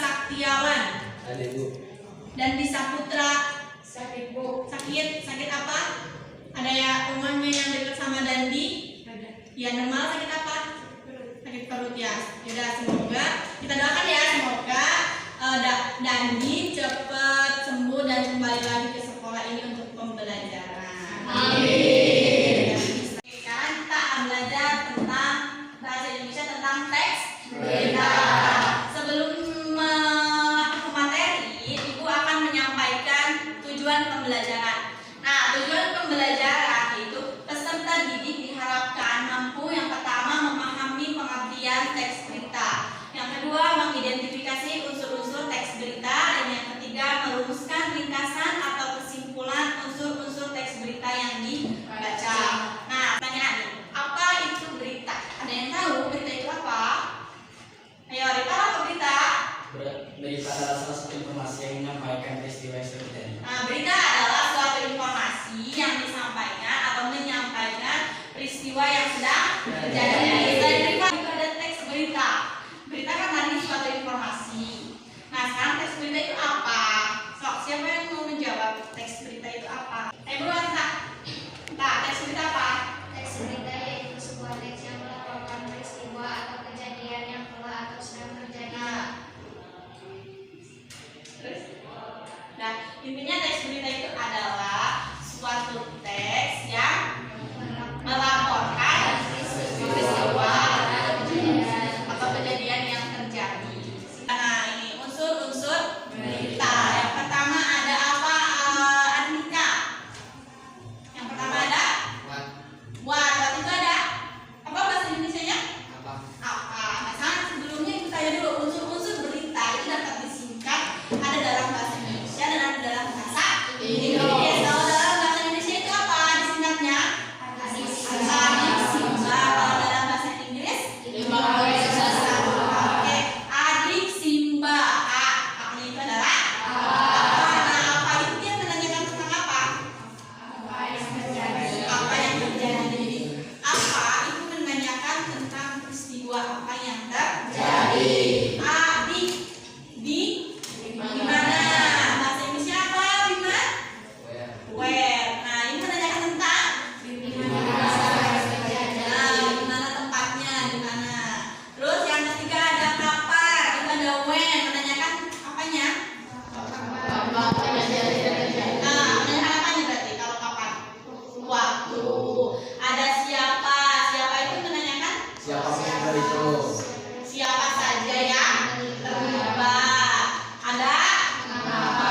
Saktiawan. Ada Bu. Dandi Saputra. Sakit Bu. Sakit apa? Ada ya rumahnya yang dekat sama Dandi? Ada. Ya normal sakit apa? Sakit perut ya. Yaudah semoga kita doakan ya semoga Dandi cepat sembuh dan kembali lagi ke sekolah ini untuk pembelajaran. Amin. Sekarang kita akan belajar tentang bahasa Indonesia tentang teks berita. Sebelum masuk ke materi, Ibu akan menyampaikan tujuan pembelajaran. Nah, tujuan pembelajaran itu peserta didik diharapkan mampu yang pertama memahami pengertian teks berita, yang kedua mengidentifikasi unsur-unsur teks berita, dan yang ketiga merumuskan ringkasan atau kesimpulan unsur-unsur teks berita yang dibaca. Nah, pertanyaan nih, apa itu berita? Ada yang tahu berita itu apa? Ayo, Rita, apa berita? Berita adalah salah satu informasi yang menyampaikan peristiwa yang terjadi. Nah, berita adalah suatu informasi yang disampaikan atau menyampaikan peristiwa yang sedang terjadi. Selain berita juga ada teks berita. Berita kan tadi suatu informasi. Nah, sekarang teks berita itu apa? Sok, siapa yang mau menjawab teks berita itu apa? Buruan, Kak. Nah, teks berita apa? Teks berita yaitu sebuah teks yang melaporkan peristiwa atau kejadian yang telah atau sedang terjadi. Terus? Nah, intinya teks berita itu adalah suatu teks yang melaporkan peristiwa atau kejadian yang terjadi. Nah, ini unsur-unsur berita. Yang pertama ada apa, Andika? Yang pertama ada buat itu ada apa bahasa Indonesianya? Apa? Nah, sekarang sebelumnya kita tanya dulu unsur-unsur berita itu dapat disingkat ada dalam bahasa Indonesia dan ada dalam bahasa Inggris. Kalau dalam bahasa Indonesia itu apa disingkatnya? Adiksimba. Kalau dalam bahasa Inggris? Oke, adiksimba. A-nya itu adalah Nah, apa itu dia menanyakan tentang apa? Apa yang terjadi? Apa itu menanyakan tentang peristiwa apa yang terjadi. Di mana? Bahasa Indonesia apa, Bima? Where. Nah, ini menanyakan tentang di mana tempatnya, di mana. Terus yang ketiga ada kapan, itu ada when, menanyakan apanya? Nah, menanyakan apanya berarti kalau kapan? Waktu. Ada siapa itu menanyakan Siapa yang itu? siapa saja yang terlibat. Ada mengapa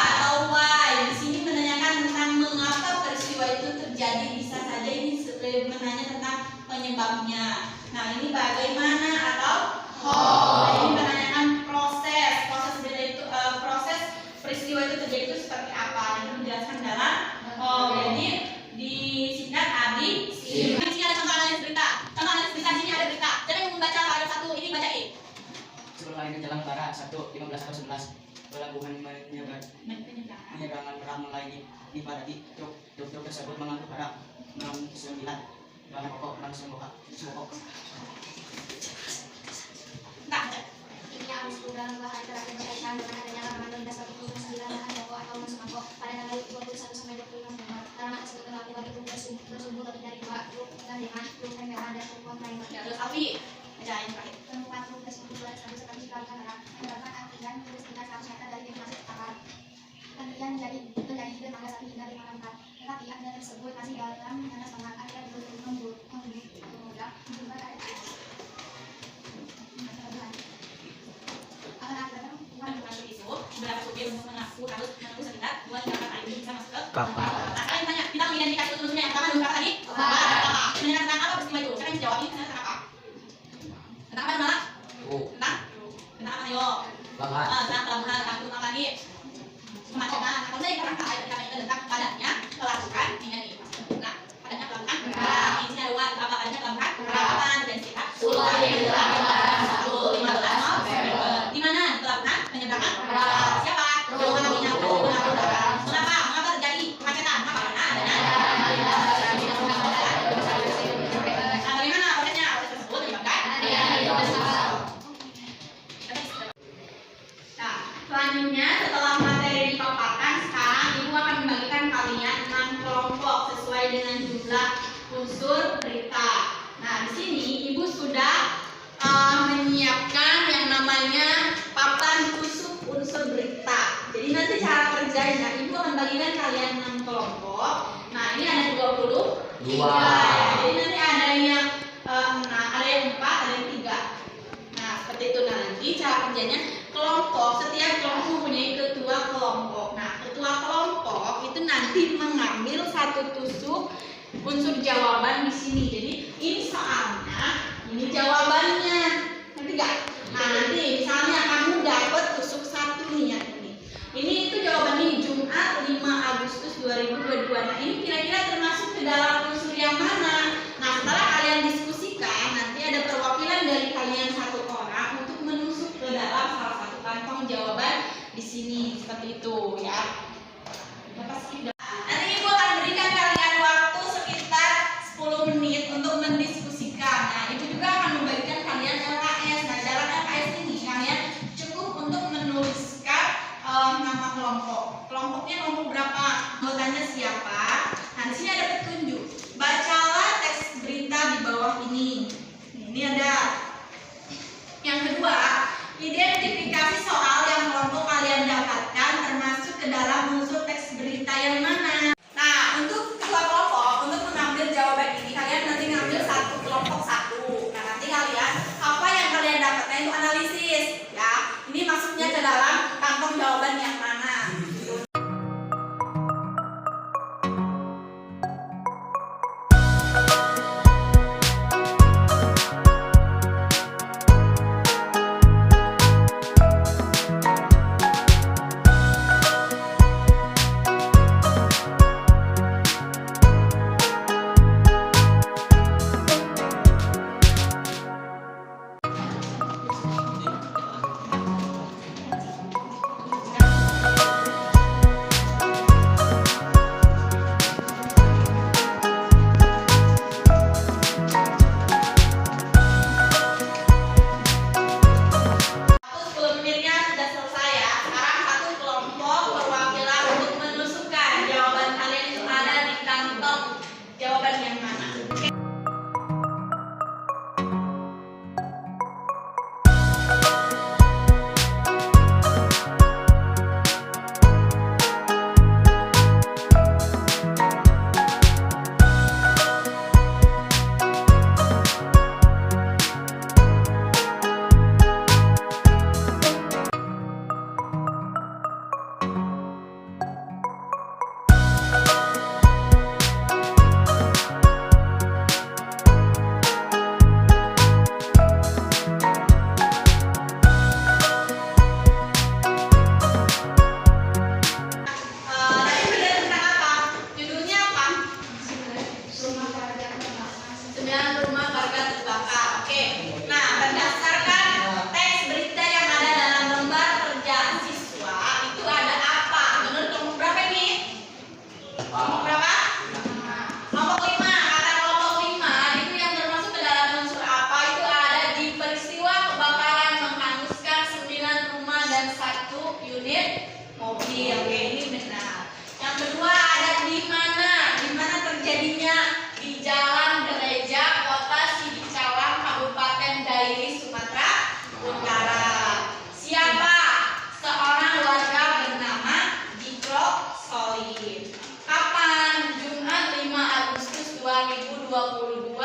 atau why. Di sini menanyakan tentang mengapa peristiwa itu terjadi. Bisa saja ini menanya tentang penyebabnya. Nah, ini bagaimana atau how. Ini menanyakan proses berita itu, proses peristiwa itu terjadi itu seperti apa. Ini dijelaskan dalam jadi disingkat adik. Di sini ada contoh analis berita. Contoh analis berita di sini ada berita. Siapa yang membaca paragraf 1 ini bacain. Sebelum lahirnya Jalan Utara 1:15-11 pelabuhan penyeberangan perang mulai dipadati. Truk tersebut mengangkut barang 69 bahan pokok dan sembako. Nah, Ini arus dalam bahan terakhir berkaitan dengan adanya larangan lalu lintas bagi 29 bahan pokok atau sembako pada tanggal 21 sampai 25 November. Larangan tersebut berlaku bagi truk tersebut lebih dari 2 truk dengan truk mewah dan truk lainnya. terus Afi bacain terakhir. Penumpang truk tersebut boleh selalu seperti dilakukan barang menerapkan antrian terus sekitar 100 meter dari pintu masuk kapal. Antrian menjadi dermaga 1 hingga 5 tetapi antrian tersebut masih dalam tanda semangat antrian menunggu pemuda juga ada Masuk itu berapa supir mengaku harus menunggu sekitar 2 hingga 4 kali bisa masuk ke Kapal. Nah, kalian tanya kita mengidentifikasi unsur-unsurnya yang pertama dulu apa tadi? Menanyakan tentang apa peristiwa itu? Siapa yang menjawab ini menanyakan apa? Tentang apa malah? Tentang apa ayo? Tentang pelabuhan, tentang lagi kemacetan. Kalau saya karena tentang padatnya pelabuhan ini nih. Nah, padatnya pelabuhan. Nah, ini ada apa padatnya pelabuhan? Kapan dan sekitar 10 di mana pelabuhan penyeberangan? Siapa? Mana minyak? Mengapa terjadi kemacetan? Mengapa? Karena adanya jumlah unsur berita. Nah, di sini Ibu sudah menyiapkan yang namanya papan tusuk unsur berita. Jadi nanti cara kerjanya Ibu akan bagikan kalian 6 kelompok. Nah, ini ada 22. Jadi nanti ada yang 4, ada yang 3. Nah, seperti itu. Nah, nanti cara kerjanya kelompok, setiap kelompok mempunyai ketua kelompok. Nah, ketua kelompok itu nanti mengambil satu tusuk unsur jawaban di sini. Jadi ini soalnya, ini jawabannya. Ngerti gak? Nah, nanti misalnya kamu dapat tusuk 1 nih yang ini. Ini itu jawabannya Jumat 5 Agustus 2022. Nah, ini kira-kira termasuk ke dalam unsur yang mana? Nah, setelah kalian diskusikan, nanti ada perwakilan dari kalian 1 orang untuk menusuk ke dalam salah satu kantong jawaban di sini. Seperti itu ya. Nanti Ibu akan berikan kalian waktu sekitar 10 menit untuk mendiskusikan. Nah, Ibu juga akan membagikan kalian LKS. Nah, dalam LKS ini kalian cukup untuk menuliskan nama kelompok. Kelompoknya kelompok berapa? Anggotanya siapa? Nah, di sini ada petunjuk. Bacalah teks berita di bawah ini. Ini ada. Yang kedua, identifikasi soal yang kelompok kalian dapatkan termasuk ke dalam unsur teks berita yang mana. Nah, untuk ketua kelompok, untuk mengambil jawaban ini, kalian nanti ngambil satu kelompok 1. Nah, nanti kalian, apa yang kalian dapatkan itu analisis. Ya, ini masuknya ke dalam kantong jawaban yang mana. Kapan? Jumat 5 Agustus 2022